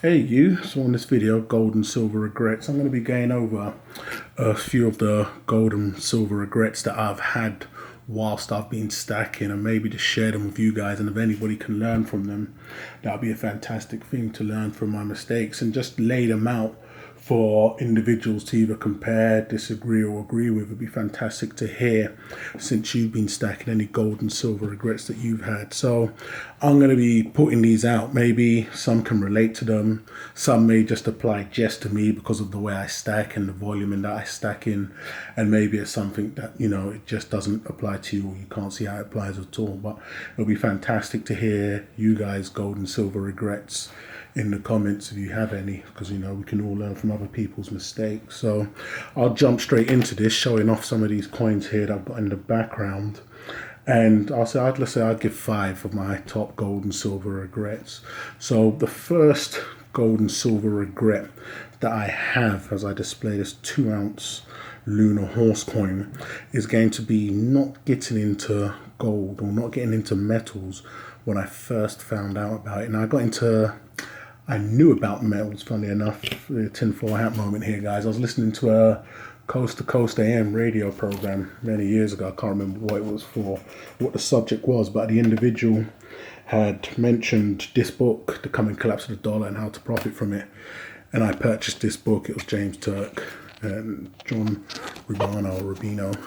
Hey you, so on this video, gold and silver regrets, I'm going to be going over a few of the gold and silver regrets that I've had whilst I've been stacking, and maybe to share them with you guys, and if anybody can learn from them, that'll be a fantastic thing to learn from my mistakes and just lay them out for individuals to either compare, disagree, or agree with. It'd be fantastic to hear, since you've been stacking, any gold and silver regrets that you've had. So I'm going to be putting these out. Maybe some can relate to them. Some may just apply just to me because of the way I stack and the volume in that I stack in. And maybe it's something that, it just doesn't apply to you, or you can't see how it applies at all. But it'll be fantastic to hear you guys' gold and silver regrets in the comments if you have any, because we can all learn from other people's mistakes. So I'll jump straight into this, showing off some of these coins here that I've got in the background. And let's say I'd give 5 of my top gold and silver regrets. So the first gold and silver regret that I have, as I display this 2-ounce lunar horse coin, is going to be not getting into gold, or not getting into metals when I first found out about it. And I knew about metals, funnily enough. The tinfoil hat moment here, guys. I was listening to a Coast to Coast AM radio program many years ago. I can't remember what it was for, what the subject was, but the individual had mentioned this book, The Coming Collapse of the Dollar and How to Profit from It. And I purchased this book. It was James Turk and John Rubino.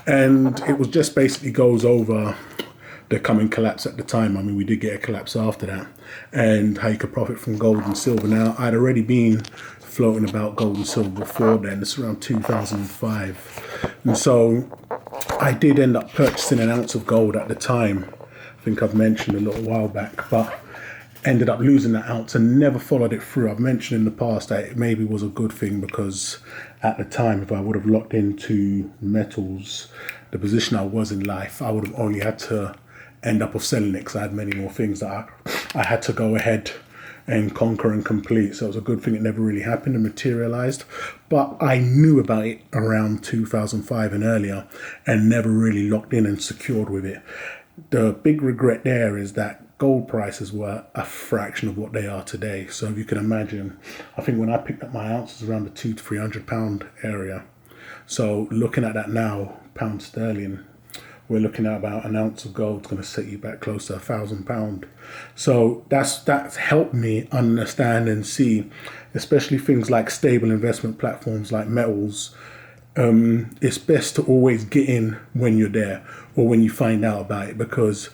And it was just basically goes over the coming collapse at the time. I mean, we did get a collapse after that, and how you could profit from gold and silver. Now, I'd already been floating about gold and silver before then. It's around 2005. And so I did end up purchasing an ounce of gold at the time. I think I've mentioned a little while back, but ended up losing that ounce and never followed it through. I've mentioned in the past that it maybe was a good thing, because at the time, if I would have locked into metals, the position I was in life, I would have only had to end up of selling it, because I had many more things that I had to go ahead and conquer and complete. So it was a good thing it never really happened and materialized. But I knew about it around 2005 and earlier, and never really locked in and secured with it. The big regret there is that gold prices were a fraction of what they are today. So if you can imagine, I think when I picked up my ounces around the £200 to £300 area. So looking at that now, pound sterling, we're looking at about an ounce of gold going to set you back close to £1,000. So that's helped me understand and see, especially things like stable investment platforms like metals. It's best to always get in when you're there, or when you find out about it, because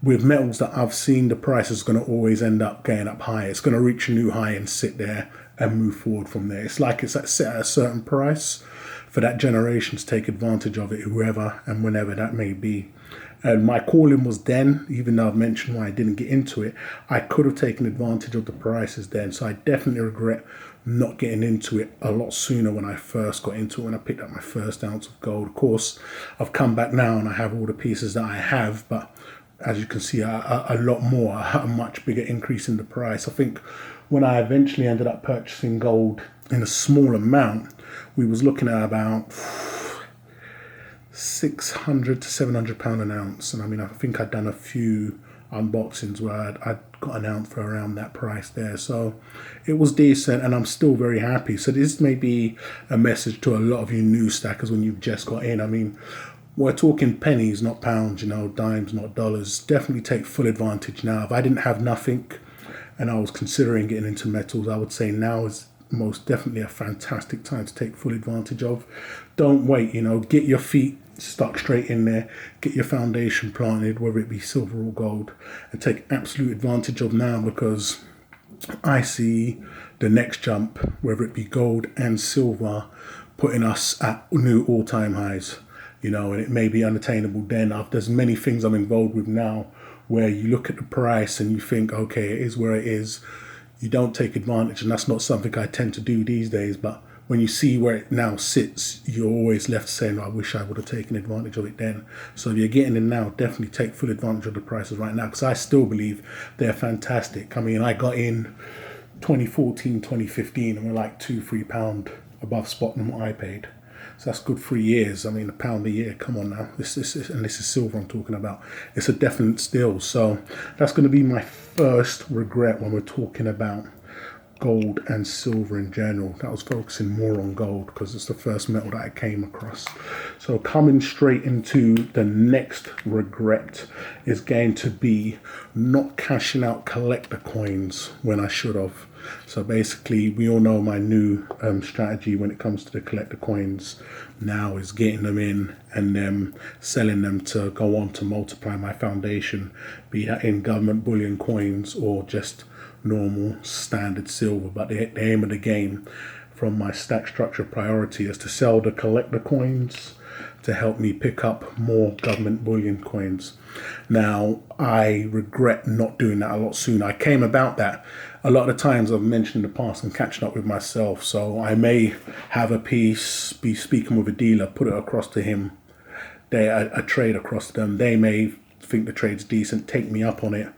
with metals that I've seen, the price is going to always end up going up high. It's going to reach a new high and sit there and move forward from there. It's like it's set at a certain price for that generation to take advantage of it, whoever and whenever that may be. And my calling was then, even though I've mentioned why I didn't get into it, I could have taken advantage of the prices then. So I definitely regret not getting into it a lot sooner when I first got into it, when I picked up my first ounce of gold. Of course, I've come back now and I have all the pieces that I have, but as you can see, a lot more, a much bigger increase in the price. I think when I eventually ended up purchasing gold in a small amount, we was looking at about £600 to £700 an ounce. And I mean, I think I'd done a few unboxings where I'd got an ounce for around that price there. So it was decent, and I'm still very happy. So this may be a message to a lot of you new stackers when you've just got in. I mean, we're talking pennies, not pounds, dimes, not dollars. Definitely take full advantage now. If I didn't have nothing and I was considering getting into metals, I would say now is most definitely a fantastic time to take full advantage of. Don't wait, get your feet stuck straight in there, get your foundation planted, whether it be silver or gold, and take absolute advantage of now, because I see the next jump, whether it be gold and silver, putting us at new all-time highs. And it may be unattainable then. There's many things I'm involved with now where you look at the price and you think, okay, it is where it is. You don't take advantage, and that's not something I tend to do these days. But when you see where it now sits, you're always left saying, I wish I would have taken advantage of it then. So if you're getting in now, definitely take full advantage of the prices right now, because I still believe they're fantastic. I mean, I got in 2014, 2015, and we're like £2-3 above spot than what I paid. So that's good 3 years. I mean, £1 a year. Come on now. This is silver I'm talking about. It's a definite steal. So that's going to be my first regret when we're talking about gold and silver in general. That was focusing more on gold because it's the first metal that I came across. So coming straight into the next regret is going to be not cashing out collector coins when I should have. So basically, we all know my new strategy when it comes to the collector coins now is getting them in and then selling them to go on to multiply my foundation, be that in government bullion coins or just normal standard silver. But the aim of the game from my stack structure priority is to sell the collector coins to help me pick up more government bullion coins. Now, I regret not doing that a lot sooner. I came about that. A lot of the times I've mentioned in the past, I'm catching up with myself. So I may have a piece, be speaking with a dealer, put it across to him. A trade across to them. They may think the trade's decent, take me up on it.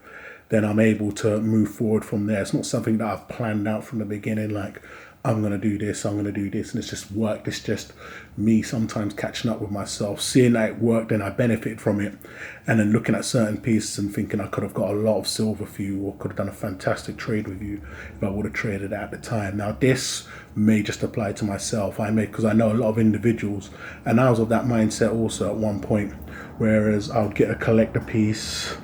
Then I'm able to move forward from there. It's not something that I've planned out from the beginning, like, I'm going to do this, I'm going to do this, and it's just work. It's just me sometimes catching up with myself, seeing that it worked and I benefit from it, and then looking at certain pieces and thinking I could have got a lot of silver for you or could have done a fantastic trade with you if I would have traded at the time. Now, this may just apply to myself. Because I know a lot of individuals, and I was of that mindset also at one point, whereas I would get a collector piece,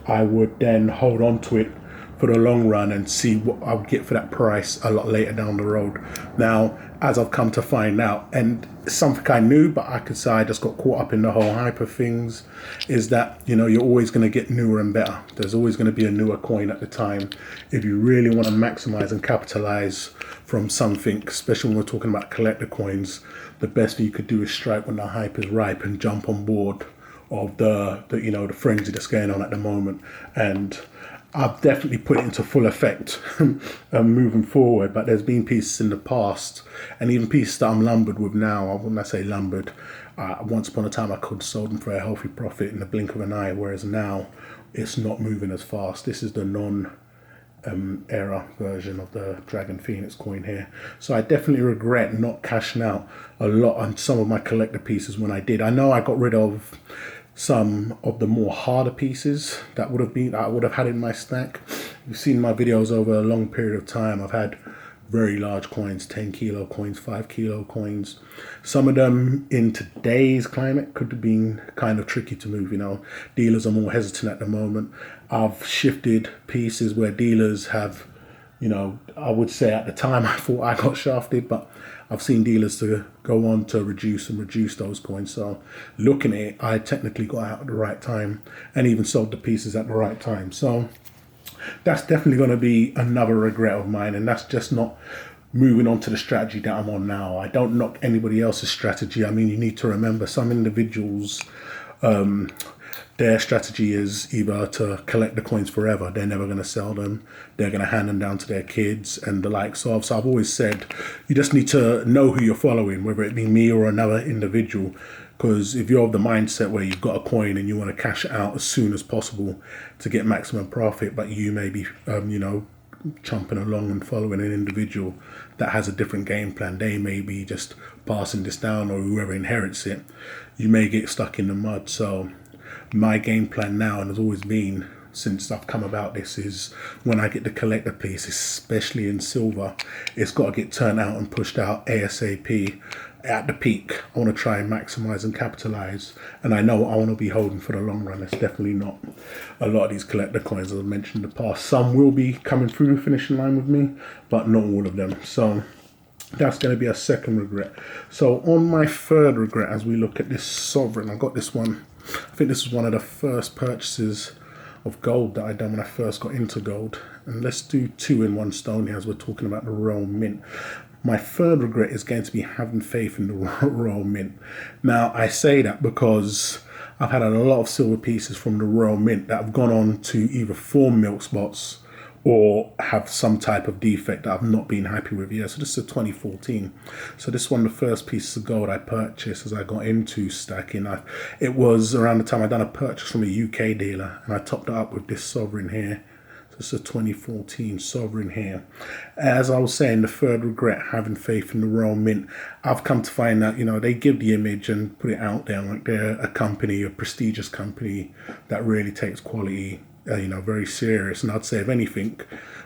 I would then hold on to it for the long run and see what I would get for that price a lot later down the road. Now, as I've come to find out, and it's something I knew, but I could say I just got caught up in the whole hype of things, is that, you're always going to get newer and better. There's always going to be a newer coin at the time. If you really want to maximize and capitalize from something, especially when we're talking about collector coins, the best thing you could do is strike when the hype is ripe and jump on board of the frenzy that's going on at the moment. And I've definitely put it into full effect moving forward, but there's been pieces in the past and even pieces that I'm lumbered with now. When I say lumbered, once upon a time I could have sold them for a healthy profit in the blink of an eye, whereas now it's not moving as fast. This is the non-era version of the Dragon Phoenix coin here. So I definitely regret not cashing out a lot on some of my collector pieces when I did. I know I got rid of some of the more harder pieces that I would have had in my stack. You've seen my videos over a long period of time. I've had very large coins, 10 kilo coins, 5 kilo coins. Some of them in today's climate could have been kind of tricky to move. Dealers are more hesitant at the moment. I've shifted pieces where dealers have, I would say at the time I thought I got shafted, but I've seen dealers to go on to reduce those coins. So looking at it, I technically got out at the right time and even sold the pieces at the right time. So that's definitely going to be another regret of mine. And that's just not moving on to the strategy that I'm on now. I don't knock anybody else's strategy. I mean, you need to remember some individuals, their strategy is either to collect the coins forever. They're never going to sell them. They're going to hand them down to their kids and the likes of. So I've always said, you just need to know who you're following, whether it be me or another individual. Because if you're of the mindset where you've got a coin and you want to cash it out as soon as possible to get maximum profit, but you may be, chumping along and following an individual that has a different game plan, they may be just passing this down, or whoever inherits it, you may get stuck in the mud. So my game plan now, and has always been since I've come about this, is when I get the collector piece, especially in silver, it's got to get turned out and pushed out ASAP at the peak. I want to try and maximize and capitalize, and I know I want to be holding for the long run. It's definitely not a lot of these collector coins, as I mentioned in the past. Some will be coming through the finishing line with me, but not all of them. So that's going to be a second regret. So on my third regret, as we look at this sovereign, I got this one. I think this is one of the first purchases of gold that I done when I first got into gold. And let's do two in one stone here as we're talking about the Royal Mint. My third regret is going to be having faith in the Royal Mint. Now, I say that because I've had a lot of silver pieces from the Royal Mint that have gone on to either form milk spots or have some type of defect that I've not been happy with. Yeah, so this is a 2014. So this is one of the first pieces of gold I purchased as I got into stacking. It was around the time I'd done a purchase from a UK dealer, and I topped it up with this sovereign here. So it's a 2014 sovereign here. As I was saying, the third regret, having faith in the Royal Mint. I've come to find out, they give the image and put it out there like they're a company, a prestigious company that really takes quality very serious. And I'd say, if anything,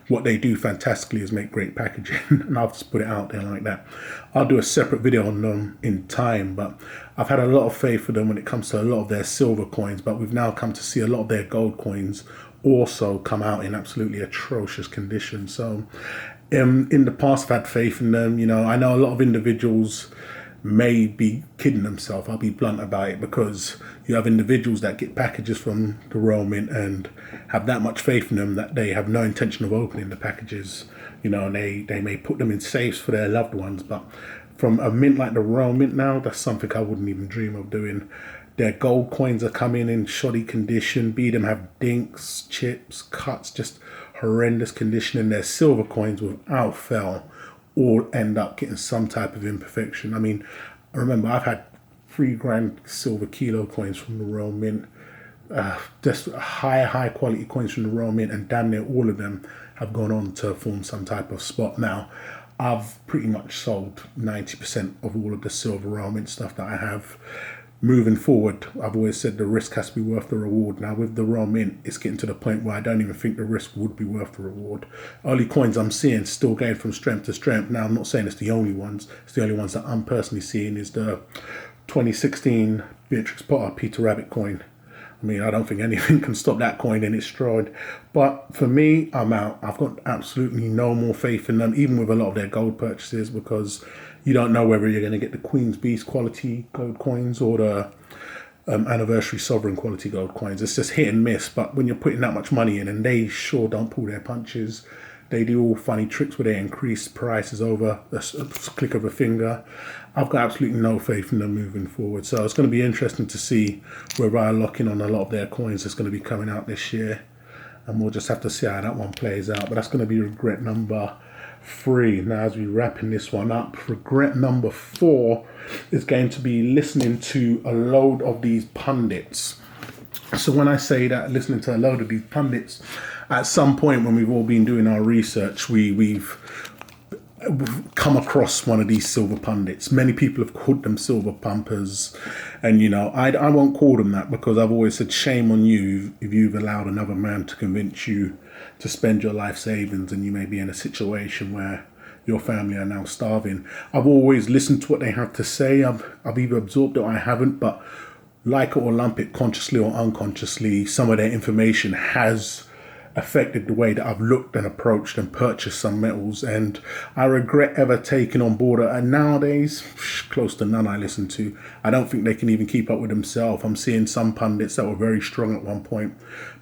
what they do fantastically is make great packaging. And I'll just put it out there like that. I'll do a separate video on them in time, but I've had a lot of faith for them when it comes to a lot of their silver coins, but we've now come to see a lot of their gold coins also come out in absolutely atrocious condition. So in the past, I've had faith in them. I know a lot of individuals may be kidding themselves. I'll be blunt about it, because you have individuals that get packages from the Royal Mint and have that much faith in them that they have no intention of opening the packages. And they may put them in safes for their loved ones, but from a mint like the Royal Mint now, that's something I wouldn't even dream of doing. Their gold coins are coming in shoddy condition. Them have dinks, chips, cuts, just horrendous condition. And their silver coins, without fail, all end up getting some type of imperfection. I mean, I remember I've had 3 grand silver kilo coins from the Royal Mint, just high quality coins from the Royal Mint, and damn near all of them have gone on to form some type of spot. Now, I've pretty much sold 90% of all of the silver Royal Mint stuff that I have. Moving forward, I've always said the risk has to be worth the reward. Now, with the Royal Mint, it's getting to the point where I don't even think the risk would be worth the reward. Early coins I'm seeing still going from strength to strength. Now, I'm not saying it's the only ones. It's the only ones that I'm personally seeing is the 2016 Beatrix Potter Peter Rabbit coin. I mean, I don't think anything can stop that coin in its stride. But for me, I'm out. I've got absolutely no more faith in them, even with a lot of their gold purchases, because you don't know whether you're going to get the Queen's Beast quality gold coins or the Anniversary Sovereign quality gold coins. It's just hit and miss. But when you're putting that much money in, and they sure don't pull their punches, they do all funny tricks where they increase prices over a click of a finger. I've got absolutely no faith in them moving forward. So it's going to be interesting to see whether I lock in on a lot of their coins that's going to be coming out this year. And we'll just have to see how that one plays out. But that's going to be regret number 3. Now, as we're wrapping this one up, regret number 4 is going to be listening to a load of these pundits. So when I say that, listening to a load of these pundits, at some point when we've all been doing our research, we've come across one of these silver pundits. Many people have called them silver pumpers, and I won't call them that, because I've always said shame on you if you've allowed another man to convince you to spend your life savings and you may be in a situation where your family are now starving. I've always listened to what they have to say. I've either absorbed it or I haven't, but like it or lump it, consciously or unconsciously, some of their information has affected the way that I've looked and approached and purchased some metals, and I regret ever taking on board it. And nowadays, close to none I listen to. I don't think they can even keep up with themselves. I'm seeing some pundits that were very strong at one point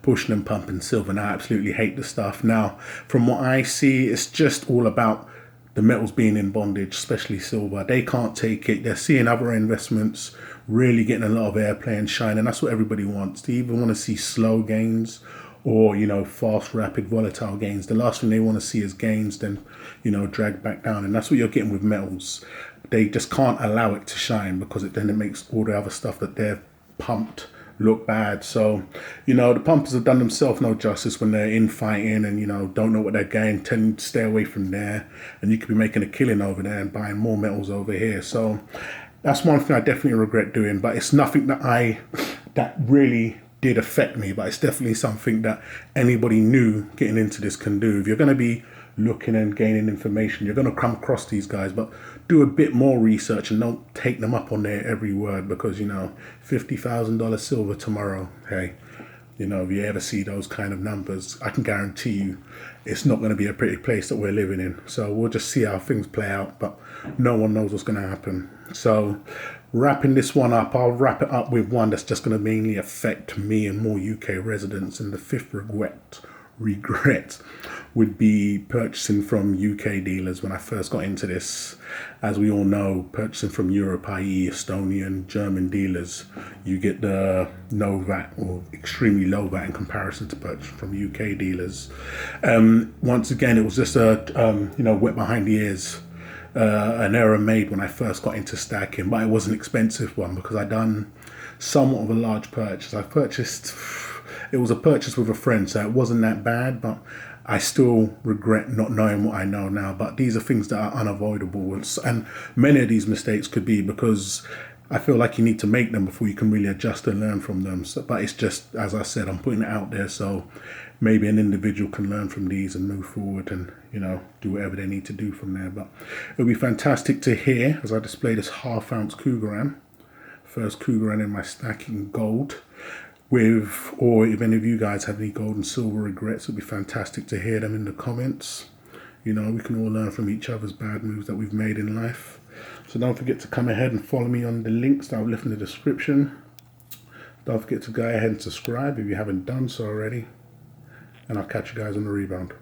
pushing and pumping silver, and I absolutely hate the stuff. Now, from what I see, it's just all about the metals being in bondage, especially silver. They can't take it. They're seeing other investments really getting a lot of airplay and shine, and that's what everybody wants. They either want to see slow gains or, fast, rapid, volatile gains. The last thing they want to see is gains, then, drag back down. And that's what you're getting with metals. They just can't allow it to shine, because it makes all the other stuff that they've pumped look bad. So, the pumpers have done themselves no justice when they're in fighting and, don't know what they're getting, tend to stay away from there. And you could be making a killing over there and buying more metals over here. So that's one thing I definitely regret doing, but it's nothing that really did affect me, but it's definitely something that anybody new getting into this can do. If you're going to be looking and gaining information, you're going to come across these guys, but do a bit more research and don't take them up on their every word, because $50,000 silver tomorrow, hey, if you ever see those kind of numbers, I can guarantee you it's not going to be a pretty place that we're living in. So we'll just see how things play out, but no one knows what's going to happen. So wrapping this one up, I'll wrap it up with one that's just going to mainly affect me and more UK residents. And the 5th regret would be purchasing from UK dealers when I first got into this. As we all know, purchasing from Europe, i.e. Estonian, German dealers, you get the no VAT or extremely low VAT in comparison to purchase from UK dealers. Once again, it was just a wet behind the ears. An error made when I first got into stacking, but it was an expensive one because I'd done somewhat of a large purchase. It was a purchase with a friend, so it wasn't that bad, but I still regret not knowing what I know now. But these are things that are unavoidable, and many of these mistakes could be because I feel like you need to make them before you can really adjust and learn from them. So, but it's just, as I said, I'm putting it out there so maybe an individual can learn from these and move forward and, you know, do whatever they need to do from there. But it'll be fantastic to hear as I display this 1/2 ounce Krugerrand. First Krugerrand in my stack in gold. Or if any of you guys have any gold and silver regrets, it'll be fantastic to hear them in the comments. You know, we can all learn from each other's bad moves that we've made in life. So don't forget to come ahead and follow me on the links that I've left in the description. Don't forget to go ahead and subscribe if you haven't done so already. And I'll catch you guys on the rebound.